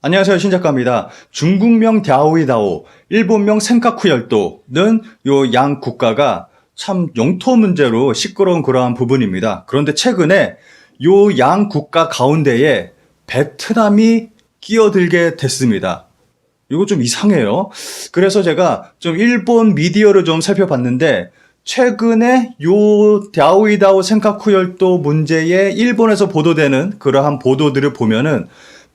안녕하세요, 신작가입니다. 중국명 랴오이다오, 일본명 센카쿠 열도는 요 양 국가가 참 영토 문제로 시끄러운 그러한 부분입니다. 그런데 최근에 요 양 국가 가운데에 베트남이 끼어들게 됐습니다. 이거 좀 이상해요. 그래서 제가 좀 일본 미디어를 좀 살펴봤는데 최근에 요 랴오이다오 센카쿠 열도 문제에 일본에서 보도되는 그러한 보도들을 보면은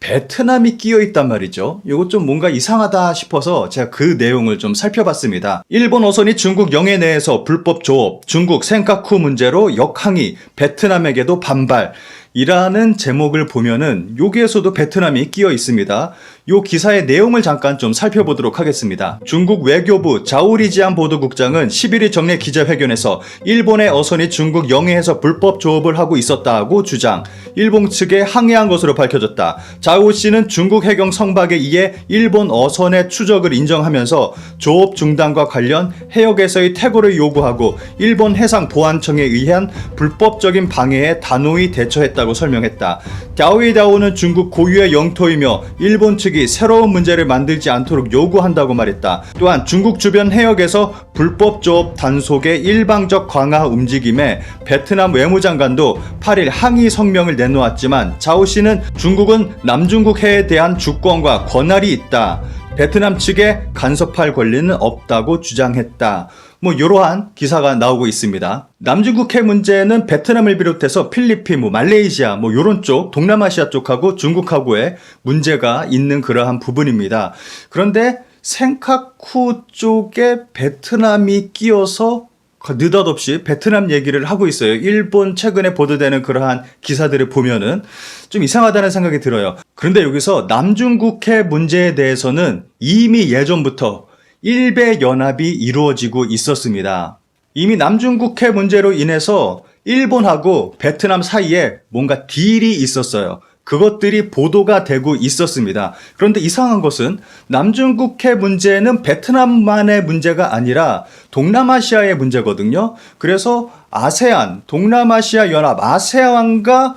베트남이 끼어 있단 말이죠. 이거 좀 뭔가 이상하다 싶어서 제가 그 내용을 좀 살펴봤습니다. 일본 어선이 중국 영해 내에서 불법 조업, 중국 센카쿠 문제로 역항의, 베트남에게도 반발 이라는 제목을 보면은 여기에서도 베트남이 끼어 있습니다. 요 기사의 내용을 잠깐 좀 살펴보도록 하겠습니다. 중국 외교부 자오리지안 보도국장은 11일 정례 기자회견에서 일본의 어선이 중국 영해에서 불법 조업을 하고 있었다고 주장, 일본 측에 항의한 것으로 밝혀졌다. 자오 씨는 중국 해경 성박에 의해 일본 어선의 추적을 인정하면서 조업 중단과 관련 해역에서의 퇴거를 요구하고 일본 해상보안청에 의한 불법적인 방해에 단호히 대처했다고 설명했다. 랴오이다오는 중국 고유의 영토이며 일본 측이 새로운 문제를 만들지 않도록 요구한다고 말했다. 또한 중국 주변 해역에서 불법 조업 단속의 일방적 강화 움직임에 베트남 외무장관도 8일 항의 성명을 내놓았지만 자오 씨는 중국은 남중국 해에 대한 주권과 권한이 있다. 베트남 측에 간섭할 권리는 없다고 주장했다. 이러한 기사가 나오고 있습니다. 남중국 해 문제는 베트남을 비롯해서 필리핀, 말레이시아, 요런 쪽, 동남아시아 쪽하고 중국하고의 문제가 있는 그러한 부분입니다. 그런데 센카쿠 쪽에 베트남이 끼어서 느닷없이 베트남 얘기를 하고 있어요. 일본 최근에 보도되는 그러한 기사들을 보면은 좀 이상하다는 생각이 들어요. 그런데 여기서 남중국해 문제에 대해서는 이미 예전부터 일베 연합이 이루어지고 있었습니다. 이미 남중국해 문제로 인해서 일본하고 베트남 사이에 뭔가 딜이 있었어요. 그것들이 보도가 되고 있었습니다. 그런데 이상한 것은 남중국해 문제는 베트남만의 문제가 아니라 동남아시아의 문제거든요. 그래서 아세안, 동남아시아 연합, 아세안과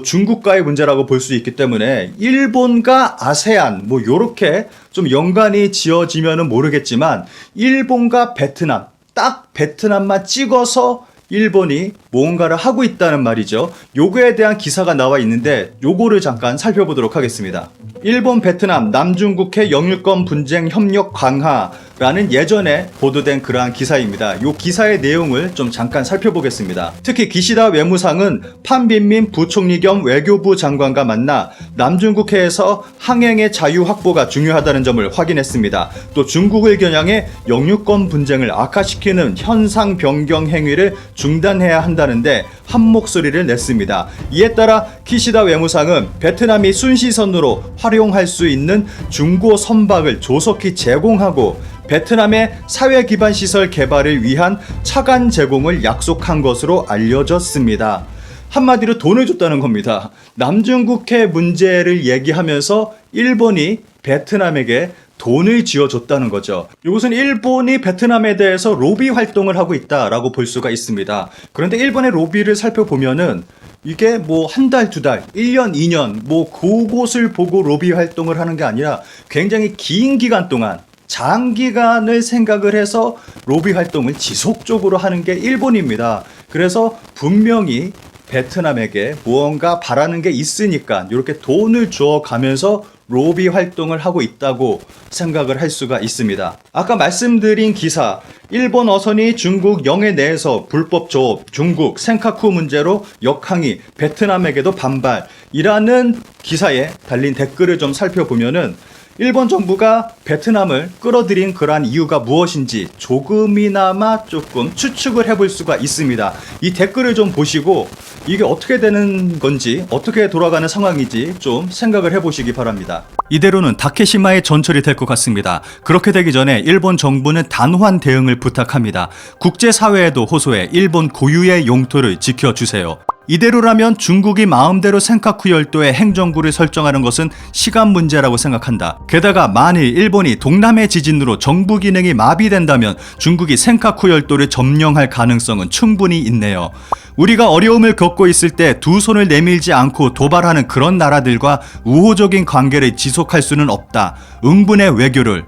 중국과의 문제라고 볼 수 있기 때문에 일본과 아세안 요렇게 좀 연관이 지어지면은 모르겠지만 일본과 베트남, 딱 베트남만 찍어서 일본이 뭔가를 하고 있다는 말이죠. 요거에 대한 기사가 나와 있는데 요거를 잠깐 살펴보도록 하겠습니다. 일본, 베트남, 남중국해 영유권 분쟁 협력 강화라는 예전에 보도된 그러한 기사입니다. 요 기사의 내용을 좀 잠깐 살펴보겠습니다. 특히 기시다 외무상은 판빈민 부총리 겸 외교부 장관과 만나 남중국해에서 항행의 자유 확보가 중요하다는 점을 확인했습니다. 또 중국을 겨냥해 영유권 분쟁을 악화시키는 현상 변경 행위를 중단해야 한다는데 한 목소리를 냈습니다. 이에 따라 기시다 외무상은 베트남이 순시선으로 활용할 수 있는 중고 선박을 조속히 제공하고 베트남의 사회 기반 시설 개발을 위한 차관 제공을 약속한 것으로 알려졌습니다. 한마디로 돈을 줬다는 겁니다. 남중국해 문제를 얘기하면서 일본이 베트남에게 돈을 쥐어줬다는 거죠. 이것은 일본이 베트남에 대해서 로비 활동을 하고 있다라고 볼 수가 있습니다. 그런데 일본의 로비를 살펴보면은 이게 한 달, 두 달, 1년, 2년 그곳을 보고 로비 활동을 하는 게 아니라 굉장히 긴 기간 동안 장기간을 생각을 해서 로비 활동을 지속적으로 하는 게 일본입니다. 그래서 분명히 베트남에게 무언가 바라는 게 있으니까 이렇게 돈을 주어가면서 로비 활동을 하고 있다고 생각을 할 수가 있습니다. 아까 말씀드린 기사, 일본 어선이 중국 영해 내에서 불법 조업, 중국 센카쿠 문제로 역항의, 베트남에게도 반발이라는 기사에 달린 댓글을 좀 살펴보면은 일본 정부가 베트남을 끌어들인 그러한 이유가 무엇인지 조금이나마 조금 추측을 해볼 수가 있습니다. 이 댓글을 좀 보시고 이게 어떻게 되는 건지, 어떻게 돌아가는 상황인지 좀 생각을 해보시기 바랍니다. 이대로는 다케시마의 전철이 될 것 같습니다. 그렇게 되기 전에 일본 정부는 단호한 대응을 부탁합니다. 국제사회에도 호소해 일본 고유의 영토를 지켜주세요. 이대로라면 중국이 마음대로 센카쿠 열도에 행정구를 설정하는 것은 시간 문제라고 생각한다. 게다가 만일 일본이 동남해 지진으로 정부 기능이 마비된다면 중국이 센카쿠 열도를 점령할 가능성은 충분히 있네요. 우리가 어려움을 겪고 있을 때 두 손을 내밀지 않고 도발하는 그런 나라들과 우호적인 관계를 지속할 수는 없다. 응분의 외교를.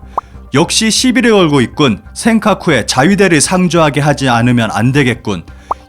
역시 시비를 걸고 있군. 센카쿠에 자위대를 상주하게 하지 않으면 안 되겠군.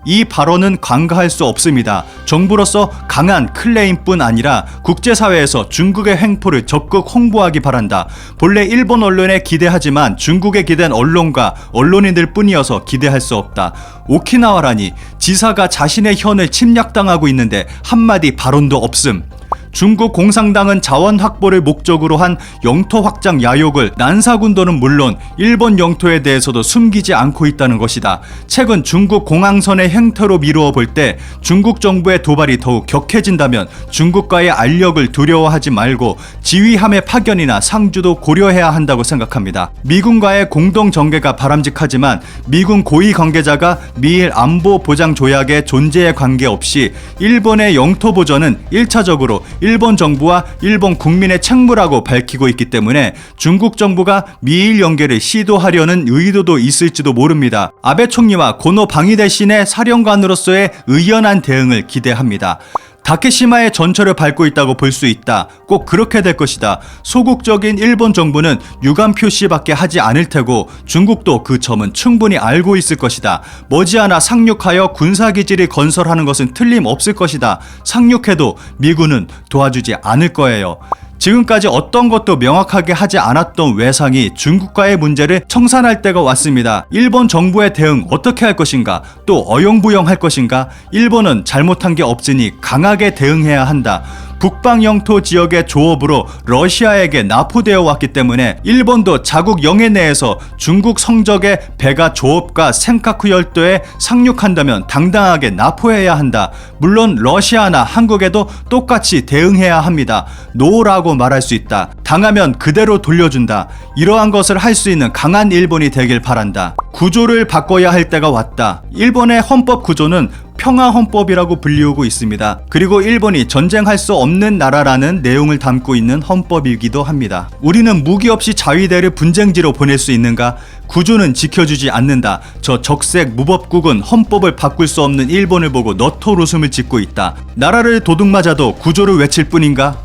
이 발언은 간과할 수 없습니다. 정부로서 강한 클레임뿐 아니라 국제사회에서 중국의 횡포를 적극 홍보하기 바란다. 본래 일본 언론에 기대하지만 중국에 기댄 언론과 언론인들 뿐이어서 기대할 수 없다. 오키나와라니 지사가 자신의 현을 침략당하고 있는데 한마디 발언도 없음. 중국 공산당은 자원 확보를 목적으로 한 영토 확장 야욕을 난사군도는 물론 일본 영토에 대해서도 숨기지 않고 있다는 것이다. 최근 중국 공항선의 행태로 미루어 볼 때 중국 정부의 도발이 더욱 격해진다면 중국과의 알력을 두려워하지 말고 지휘함의 파견이나 상주도 고려해야 한다고 생각합니다. 미군과의 공동 정계가 바람직하지만 미군 고위 관계자가 미일 안보 보장 조약의 존재에 관계없이 일본의 영토 보전은 1차적으로 일본 정부와 일본 국민의 책무라고 밝히고 있기 때문에 중국 정부가 미일 연계를 시도하려는 의도도 있을지도 모릅니다. 아베 총리와 고노 방위 대신의 사령관으로서의 의연한 대응을 기대합니다. 다케시마의 전철을 밟고 있다고 볼 수 있다. 꼭 그렇게 될 것이다. 소극적인 일본 정부는 유감 표시밖에 하지 않을 테고 중국도 그 점은 충분히 알고 있을 것이다. 머지않아 상륙하여 군사기지를 건설하는 것은 틀림없을 것이다. 상륙해도 미군은 도와주지 않을 거예요. 지금까지 어떤 것도 명확하게 하지 않았던 외상이 중국과의 문제를 청산할 때가 왔습니다. 일본 정부의 대응 어떻게 할 것인가? 또 어영부영할 것인가? 일본은 잘못한 게 없으니 강하게 대응해야 한다. 북방 영토 지역의 조업으로 러시아에게 납포되어 왔기 때문에 일본도 자국 영해 내에서 중국 성적의 배가 조업과 센카쿠 열도에 상륙한다면 당당하게 납포해야 한다. 물론 러시아나 한국에도 똑같이 대응해야 합니다. 노라고 말할 수 있다. 당하면 그대로 돌려준다. 이러한 것을 할 수 있는 강한 일본이 되길 바란다. 구조를 바꿔야 할 때가 왔다. 일본의 헌법 구조는 평화헌법이라고 불리우고 있습니다. 그리고 일본이 전쟁할 수 없는 나라라는 내용을 담고 있는 헌법이기도 합니다. 우리는 무기 없이 자위대를 분쟁지로 보낼 수 있는가? 구조는 지켜주지 않는다. 저 적색 무법국은 헌법을 바꿀 수 없는 일본을 보고 너털 웃음을 짓고 있다. 나라를 도둑맞아도 구조를 외칠 뿐인가?